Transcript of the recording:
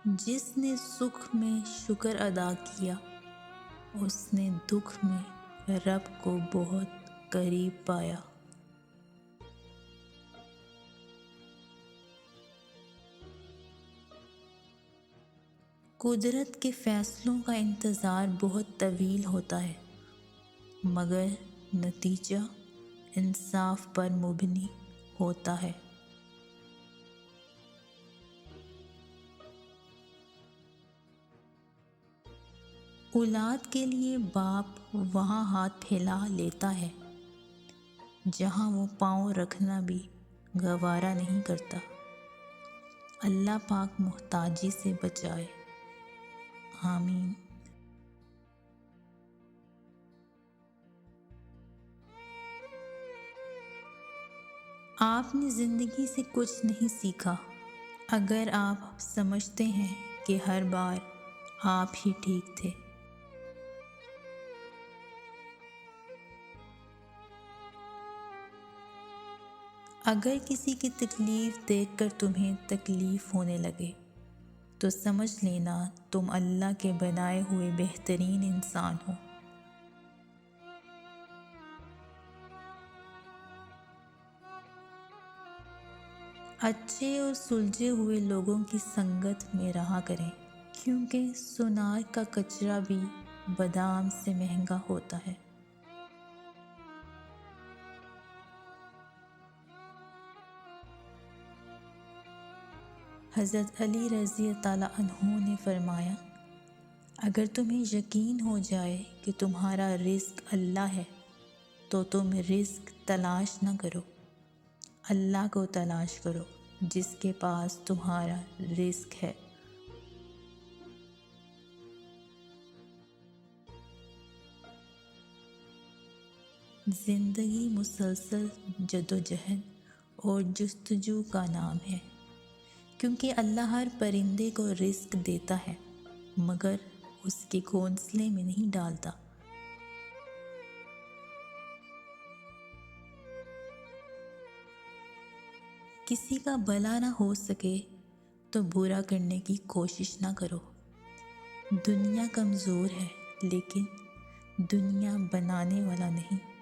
جس نے سکھ میں شکر ادا کیا اس نے دکھ میں رب کو بہت قریب پایا۔ قدرت کے فیصلوں کا انتظار بہت طویل ہوتا ہے، مگر نتیجہ انصاف پر مبنی ہوتا ہے۔ اولاد کے لیے باپ وہاں ہاتھ پھیلا لیتا ہے جہاں وہ پاؤں رکھنا بھی گوارا نہیں کرتا۔ اللہ پاک محتاجی سے بچائے، آمین۔ آپ نے زندگی سے کچھ نہیں سیکھا اگر آپ سمجھتے ہیں کہ ہر بار آپ ہی ٹھیک تھے۔ اگر کسی کی تکلیف دیکھ کر تمہیں تکلیف ہونے لگے تو سمجھ لینا تم اللہ کے بنائے ہوئے بہترین انسان ہو۔ اچھے اور سلجھے ہوئے لوگوں کی سنگت میں رہا کریں، کیونکہ سونار کا کچرا بھی بادام سے مہنگا ہوتا ہے۔ حضرت علی رضی اللہ عنہ نے فرمایا، اگر تمہیں یقین ہو جائے کہ تمہارا رزق اللہ ہے تو تم رزق تلاش نہ کرو، اللہ کو تلاش کرو جس کے پاس تمہارا رزق ہے۔ زندگی مسلسل جدوجہد اور جستجو کا نام ہے، کیونکہ اللہ ہر پرندے کو رزق دیتا ہے مگر اس کے گھونسلے میں نہیں ڈالتا۔ کسی کا بھلا نہ ہو سکے تو برا کرنے کی کوشش نہ کرو۔ دنیا کمزور ہے لیکن دنیا بنانے والا نہیں۔